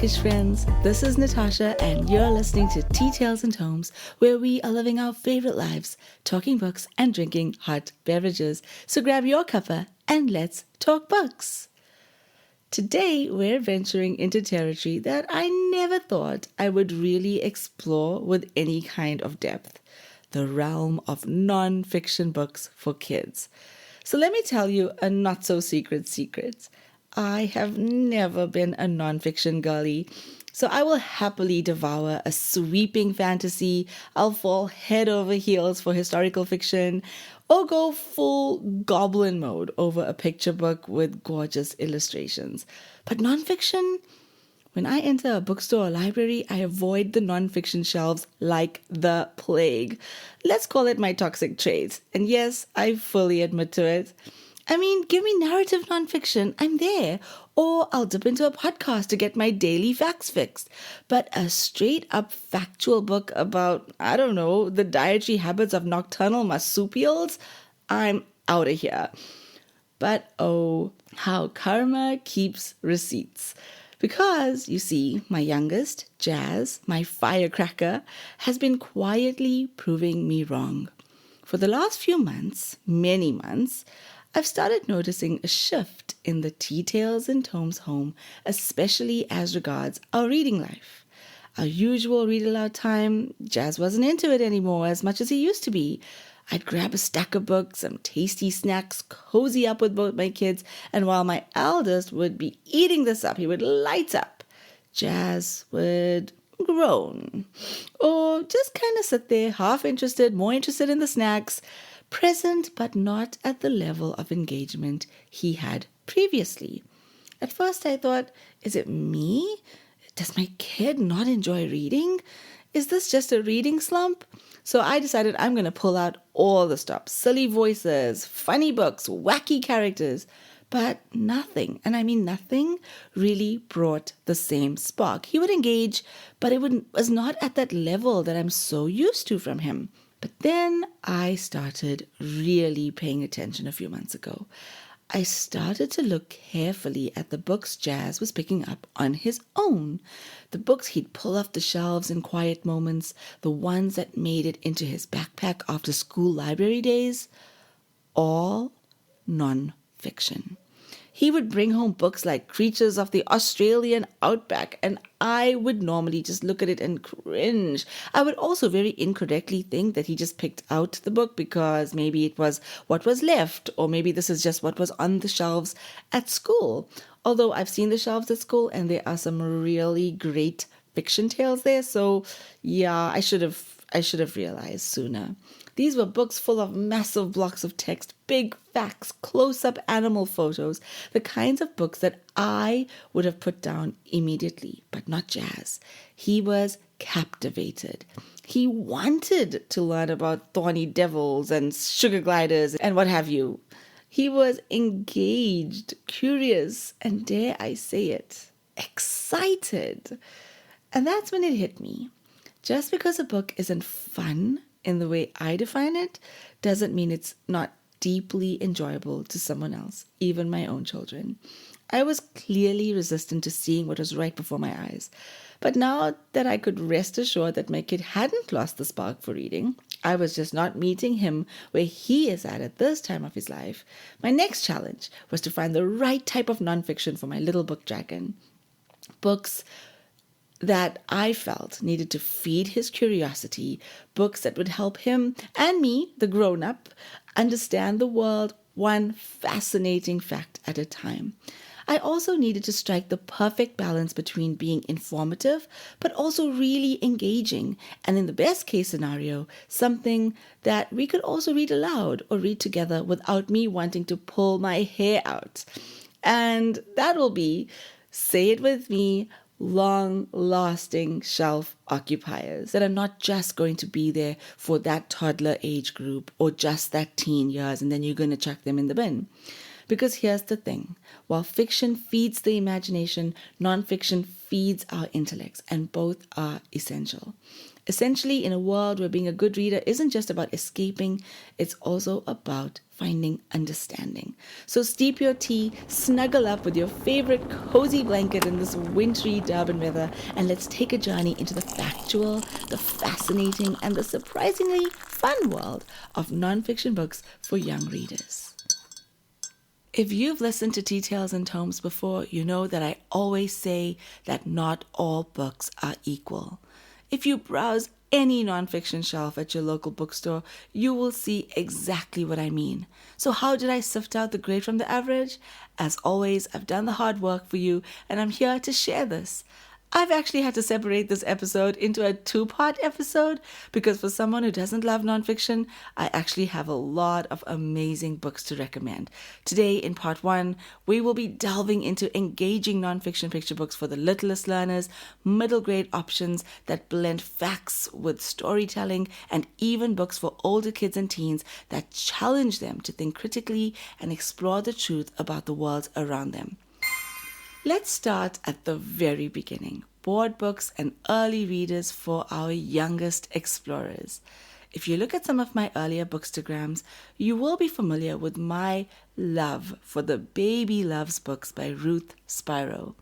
bookish friends. This is Natasha, and you're listening to Tea Tales and Tomes, where we are living our favorite lives, talking books and drinking hot beverages. So grab your cuppa and let's talk books. Today, we're venturing into territory that I never thought I would really explore with any kind of depth: the realm of non-fiction books for kids. So let me tell you a not-so-secret secret. I have never been a non-fiction girly, so I will happily devour a sweeping fantasy. I'll fall head over heels for historical fiction, or go full goblin mode over a picture book with gorgeous illustrations. But non-fiction? When I enter a bookstore or library, I avoid the non-fiction shelves like the plague. Let's call it my toxic trait. And yes, I fully admit to it. I mean, give me narrative nonfiction, I'm there. Or I'll dip into a podcast to get my daily facts fixed. But a straight-up factual book about, I don't know, the dietary habits of nocturnal marsupials? I'm out of here. But oh, how karma keeps receipts. Because, you see, my youngest, Jazz, my firecracker, has been quietly proving me wrong. For the last few months, many months, I've started noticing a shift in the Tea Tales and Tomes home, especially as regards our reading life. Our usual read-aloud time, Jazz wasn't into it anymore as much as he used to be. I'd grab a stack of books, some tasty snacks, cozy up with both my kids, and while my eldest would be eating this up, he would light up. Jazz would groan, or just kind of sit there, half interested, more interested in the snacks, present but not at the level of engagement he had previously. At first I thought, is it me? Does my kid not enjoy reading? Is this just a reading slump? So I decided I'm going to pull out all the stops: silly voices, funny books, wacky characters. But nothing, and I mean nothing, really brought the same spark. He would engage, but was not at that level that I'm so used to from him. But then I started really paying attention a few months ago. I started to look carefully at the books Jazz was picking up on his own. The books he'd pull off the shelves in quiet moments, the ones that made it into his backpack after school library days, all non-fiction. He would bring home books like Creatures of the Australian Outback, and I would normally just look at it and cringe. I would also very incorrectly think that he just picked out the book because maybe it was what was left, or maybe this is just what was on the shelves at school. Although I've seen the shelves at school and there are some really great fiction tales there, so yeah, I should have realized sooner. These were books full of massive blocks of text, big facts, close-up animal photos, the kinds of books that I would have put down immediately, but not Jazz. He was captivated. He wanted to learn about thorny devils and sugar gliders and what have you. He was engaged, curious, and dare I say it, excited. And that's when it hit me. Just because a book isn't fun in the way I define it doesn't mean it's not deeply enjoyable to someone else, even my own children. I was clearly resistant to seeing what was right before my eyes. But now that I could rest assured that my kid hadn't lost the spark for reading, I was just not meeting him where he is at this time of his life. My next challenge was to find the right type of nonfiction for my little book dragon. Books that I felt needed to feed his curiosity, books that would help him and me, the grown-up, understand the world one fascinating fact at a time. I also needed to strike the perfect balance between being informative but also really engaging, and in the best case scenario, something that we could also read aloud or read together without me wanting to pull my hair out. And that will be, say it with me, long-lasting shelf occupiers that are not just going to be there for that toddler age group or just that teen years and then you're going to chuck them in the bin. Because here's the thing, while fiction feeds the imagination, non-fiction feeds our intellects, and both are essential. Essentially, in a world where being a good reader isn't just about escaping, it's also about finding understanding. So steep your tea, snuggle up with your favorite cozy blanket in this wintry Durban weather, and let's take a journey into the factual, the fascinating, and the surprisingly fun world of nonfiction books for young readers. If you've listened to Tea Tales and Tomes before, you know that I always say that not all books are equal. If you browse any nonfiction shelf at your local bookstore, you will see exactly what I mean. So how did I sift out the great from the average? As always, I've done the hard work for you, and I'm here to share this. I've actually had to separate this episode into a two-part episode because for someone who doesn't love nonfiction, I actually have a lot of amazing books to recommend. Today, in part one, we will be delving into engaging nonfiction picture books for the littlest learners, middle grade options that blend facts with storytelling, and even books for older kids and teens that challenge them to think critically and explore the truth about the world around them. Let's start at the very beginning. Board books and early readers for our youngest explorers. If you look at some of my earlier bookstagrams, you will be familiar with my love for the Baby Loves books by Ruth Spiro.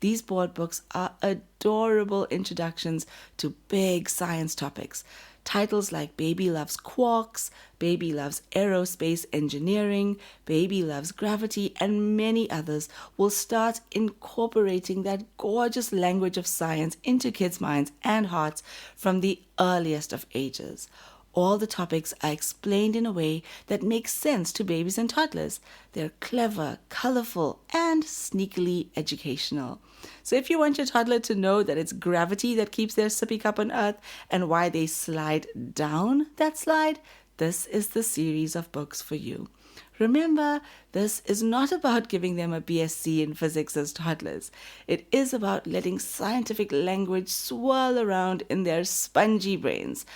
These board books are adorable introductions to big science topics. Titles like Baby Loves Quarks, Baby Loves Aerospace Engineering, Baby Loves Gravity, and many others will start incorporating that gorgeous language of science into kids' minds and hearts from the earliest of ages. All the topics are explained in a way that makes sense to babies and toddlers. They're clever, colorful, and sneakily educational. So if you want your toddler to know that it's gravity that keeps their sippy cup on Earth and why they slide down that slide, this is the series of books for you. Remember, this is not about giving them a BSc in physics as toddlers. It is about letting scientific language swirl around in their spongy brains.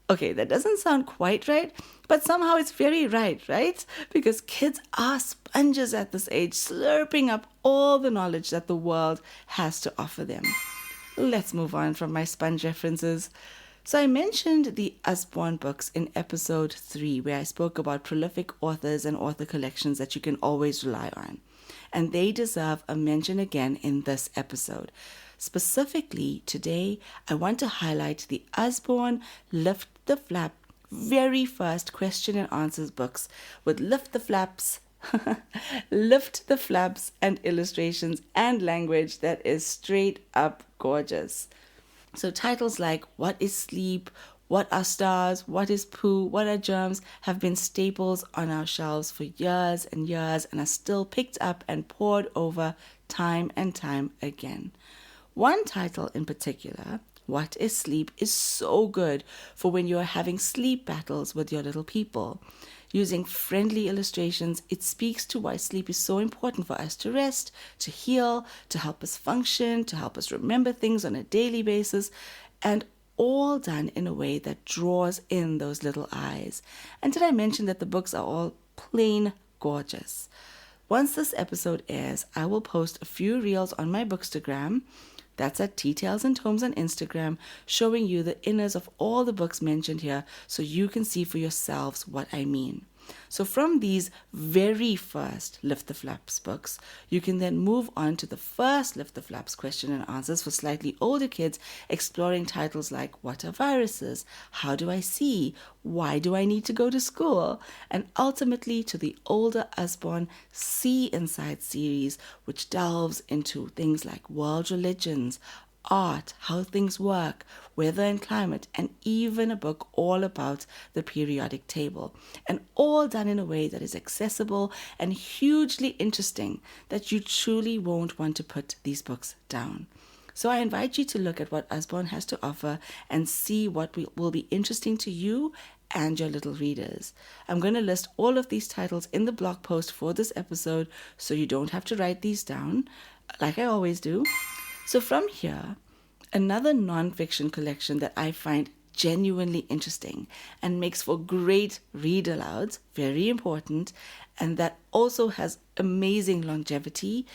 Okay, that doesn't sound quite right, but somehow it's very right? Because kids are sponges at this age, slurping up all the knowledge that the world has to offer them. Let's move on from my sponge references. So I mentioned the Usborne books in episode 3, where I spoke about prolific authors and author collections that you can always rely on. And they deserve a mention again in this episode. Specifically, today, I want to highlight the Usborne Lift the Flap very first question and answers books with lift the flaps, and illustrations and language that is straight up gorgeous. So titles like What is Sleep? What are stars? What is poo? What are germs? Have been staples on our shelves for years and years and are still picked up and pored over time and time again. One title in particular, What is Sleep, is so good for when you're having sleep battles with your little people. Using friendly illustrations, it speaks to why sleep is so important for us to rest, to heal, to help us function, to help us remember things on a daily basis, and all done in a way that draws in those little eyes. And did I mention that the books are all plain gorgeous? Once this episode airs, I will post a few reels on my Bookstagram. That's at Tea Tales and Tomes on Instagram, showing you the inners of all the books mentioned here so you can see for yourselves what I mean. So from these very first Lift the Flaps books, you can then move on to the first Lift the Flaps question and answers for slightly older kids, exploring titles like What are viruses? How do I see? Why do I need to go to school? And ultimately to the older Usborne See Inside series, which delves into things like world religions, art, how things work, weather and climate, and even a book all about the periodic table. And all done in a way that is accessible and hugely interesting that you truly won't want to put these books down. So I invite you to look at what Usborne has to offer and see what will be interesting to you and your little readers. I'm going to list all of these titles in the blog post for this episode so you don't have to write these down like I always do. So from here, another non-fiction collection that I find genuinely interesting and makes for great read-alouds, very important, and that also has amazing longevity.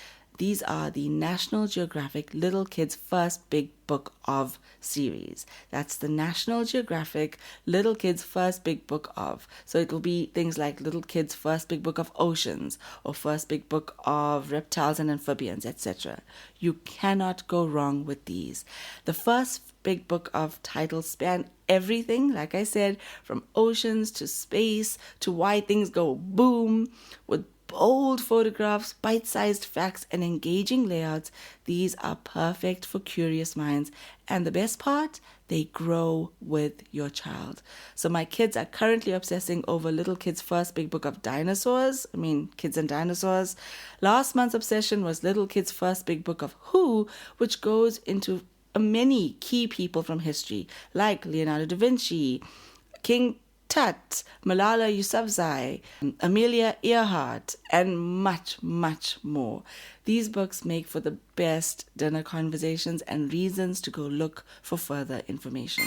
These are the National Geographic Little Kids First Big Book of series. That's the National Geographic Little Kids First Big Book of. So it will be things like Little Kids First Big Book of Oceans or First Big Book of Reptiles and Amphibians, etc. You cannot go wrong with these. The first big book of titles span everything, like I said, from oceans to space to why things go boom, with bold photographs, bite-sized facts, and engaging layouts. These are perfect for curious minds. And the best part, they grow with your child. So my kids are currently obsessing over Little Kids' First Big Book of Dinosaurs. Kids and Dinosaurs. Last month's obsession was Little Kids' First Big Book of Who, which goes into many key people from history, like Leonardo da Vinci, King Tut, Malala Yousafzai, Amelia Earhart, and much, much more. These books make for the best dinner conversations and reasons to go look for further information.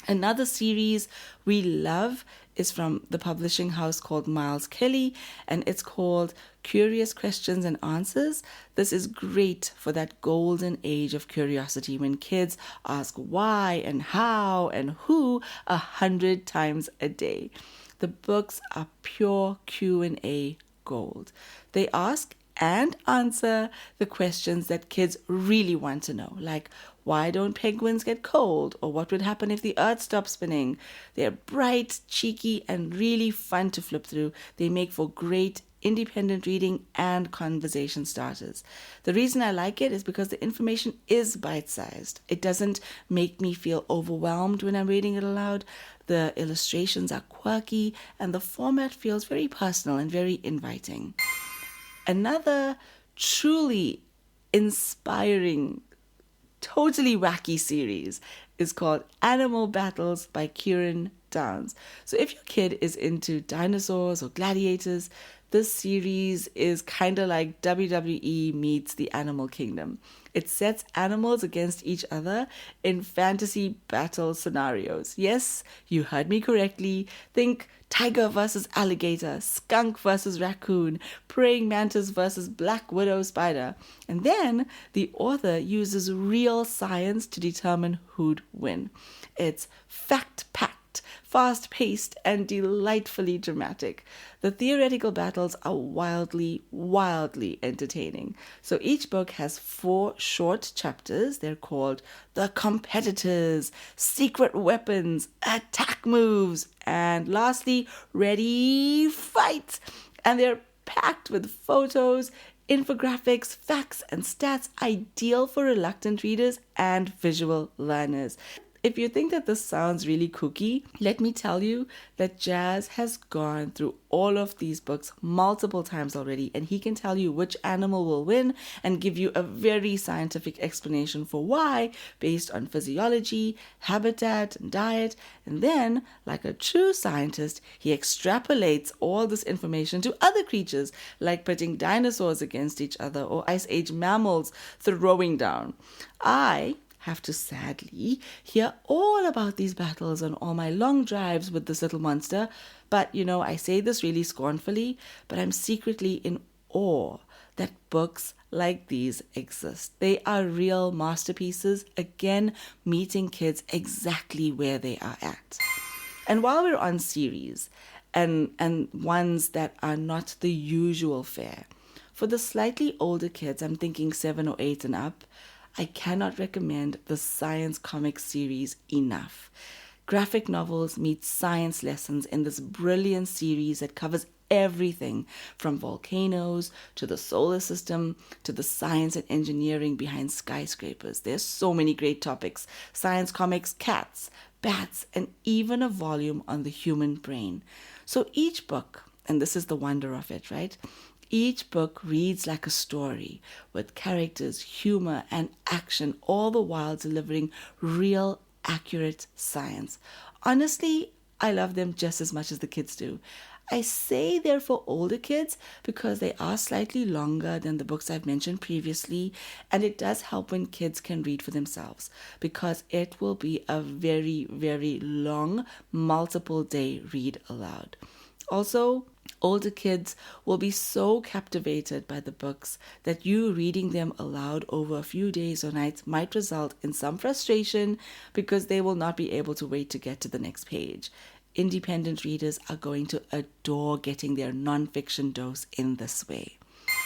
Another series we love is from the publishing house called Miles Kelly, and it's called Curious Questions and Answers. This is great for that golden age of curiosity when kids ask why and how and who 100 times a day. The books are pure Q&A gold. They ask and answer the questions that kids really want to know, like why don't penguins get cold, or what would happen if the earth stopped spinning. They're bright, cheeky, and really fun to flip through. They make for great independent reading and conversation starters. The reason I like it is because the information is bite-sized. It doesn't make me feel overwhelmed when I'm reading it aloud. The illustrations are quirky, and the format feels very personal and very inviting. Another truly inspiring, totally wacky series is called Animal Battles by Kieran Downs. So if your kid is into dinosaurs or gladiators, this series is kind of like WWE meets the animal kingdom. It sets animals against each other in fantasy battle scenarios. Yes, you heard me correctly. Think tiger versus alligator, skunk versus raccoon, praying mantis versus black widow spider. And then the author uses real science to determine who'd win. It's fact-packed, fast-paced, and delightfully dramatic. The theoretical battles are wildly, wildly entertaining. So each book has 4 short chapters. They're called The Competitors, Secret Weapons, Attack Moves, and lastly, Ready, Fight. And they're packed with photos, infographics, facts, and stats, ideal for reluctant readers and visual learners. If you think that this sounds really kooky, let me tell you that Jazz has gone through all of these books multiple times already, and he can tell you which animal will win and give you a very scientific explanation for why, based on physiology, habitat, and diet. And then, like a true scientist, he extrapolates all this information to other creatures, like putting dinosaurs against each other or Ice Age mammals throwing down. I have to sadly hear all about these battles on all my long drives with this little monster. But, I say this really scornfully, but I'm secretly in awe that books like these exist. They are real masterpieces, again, meeting kids exactly where they are at. And while we're on series, and ones that are not the usual fare, for the slightly older kids, I'm thinking 7 or 8 and up, I cannot recommend the science comic series enough. Graphic novels meet science lessons in this brilliant series that covers everything from volcanoes to the solar system to the science and engineering behind skyscrapers. There's so many great topics. Science comics, cats, bats, and even a volume on the human brain. So each book, and this is the wonder of it, right? Each book reads like a story with characters, humor, and action, all the while delivering real, accurate science. Honestly, I love them just as much as the kids do. I say they're for older kids because they are slightly longer than the books I've mentioned previously, and it does help when kids can read for themselves because it will be a very, very long, multiple day read aloud. Also, Older kids will be so captivated by the books that you reading them aloud over a few days or nights might result in some frustration because they will not be able to wait to get to the next page. Independent readers are going to adore getting their non-fiction dose in this way.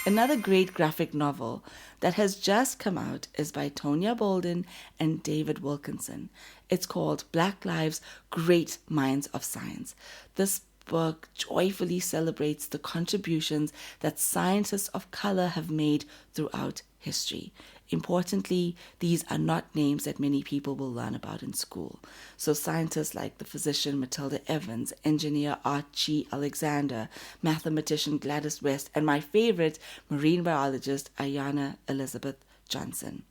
Another great graphic novel that has just come out is by Tonya Bolden and David Wilkinson. It's called Black Lives, Great Minds of Science. This book joyfully celebrates the contributions that scientists of color have made throughout history. Importantly, these are not names that many people will learn about in school. So scientists like the physician Matilda Evans, engineer Archie Alexander, mathematician Gladys West, and my favorite, marine biologist Ayanna Elizabeth Johnson.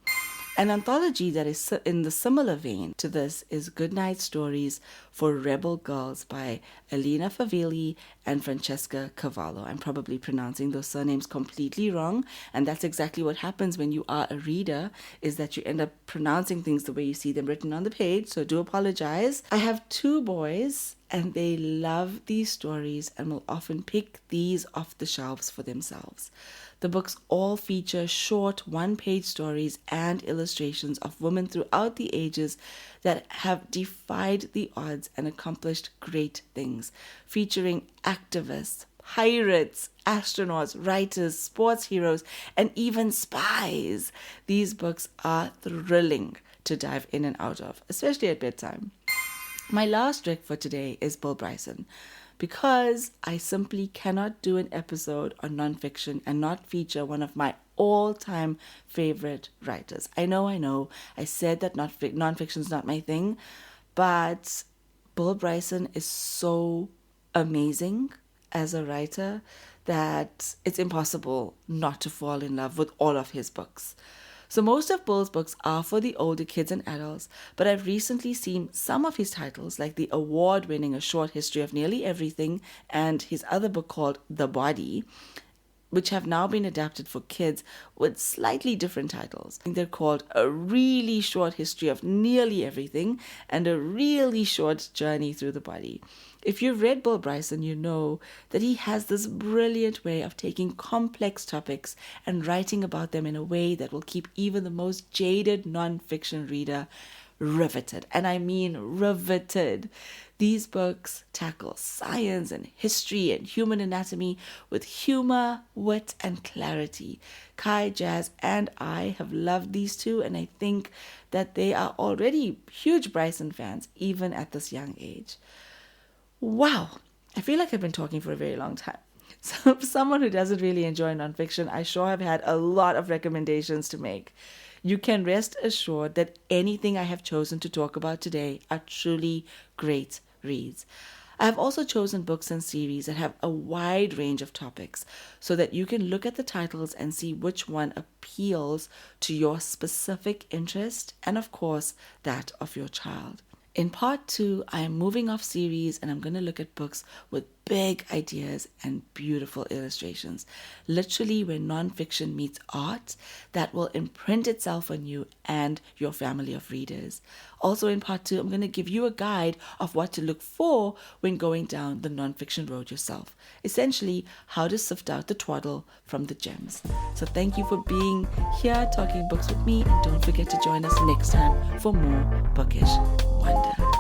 An anthology that is in the similar vein to this is Goodnight Stories for Rebel Girls by Elena Favilli and Francesca Cavallo. I'm probably pronouncing those surnames completely wrong, and that's exactly what happens when you are a reader, is that you end up pronouncing things the way you see them written on the page, so do apologize. I have 2 boys, and they love these stories and will often pick these off the shelves for themselves. The books all feature short one-page stories and illustrations of women throughout the ages that have defied the odds and accomplished great things, featuring activists, pirates, astronauts, writers, sports heroes, and even spies. These books are thrilling to dive in and out of, especially at bedtime. My last trick for today is Bill Bryson, because I simply cannot do an episode on nonfiction and not feature one of my all-time favorite writers. I know. I said that nonfiction is not my thing, but Bill Bryson is so amazing as a writer that it's impossible not to fall in love with all of his books. So most of Bill's books are for the older kids and adults, but I've recently seen some of his titles, like the award-winning A Short History of Nearly Everything and his other book called The Body, which have now been adapted for kids with slightly different titles. They're called A Really Short History of Nearly Everything and A Really Short Journey Through the Body. If you've read Bill Bryson, you know that he has this brilliant way of taking complex topics and writing about them in a way that will keep even the most jaded non-fiction reader riveted. And I mean riveted. These books tackle science and history and human anatomy with humor, wit, and clarity. Kai, Jazz, and I have loved these 2, and I think that they are already huge Bryson fans, even at this young age. Wow, I feel like I've been talking for a very long time. So for someone who doesn't really enjoy nonfiction, I sure have had a lot of recommendations to make. You can rest assured that anything I have chosen to talk about today are truly great reads. I have also chosen books and series that have a wide range of topics so that you can look at the titles and see which one appeals to your specific interest and, of course, that of your child. In part 2, I am moving off series and I'm going to look at books with big ideas and beautiful illustrations. Literally where nonfiction meets art that will imprint itself on you and your family of readers. Also in part 2, I'm going to give you a guide of what to look for when going down the nonfiction road yourself. Essentially, how to sift out the twaddle from the gems. So thank you for being here talking books with me, and don't forget to join us next time for more bookish wonder.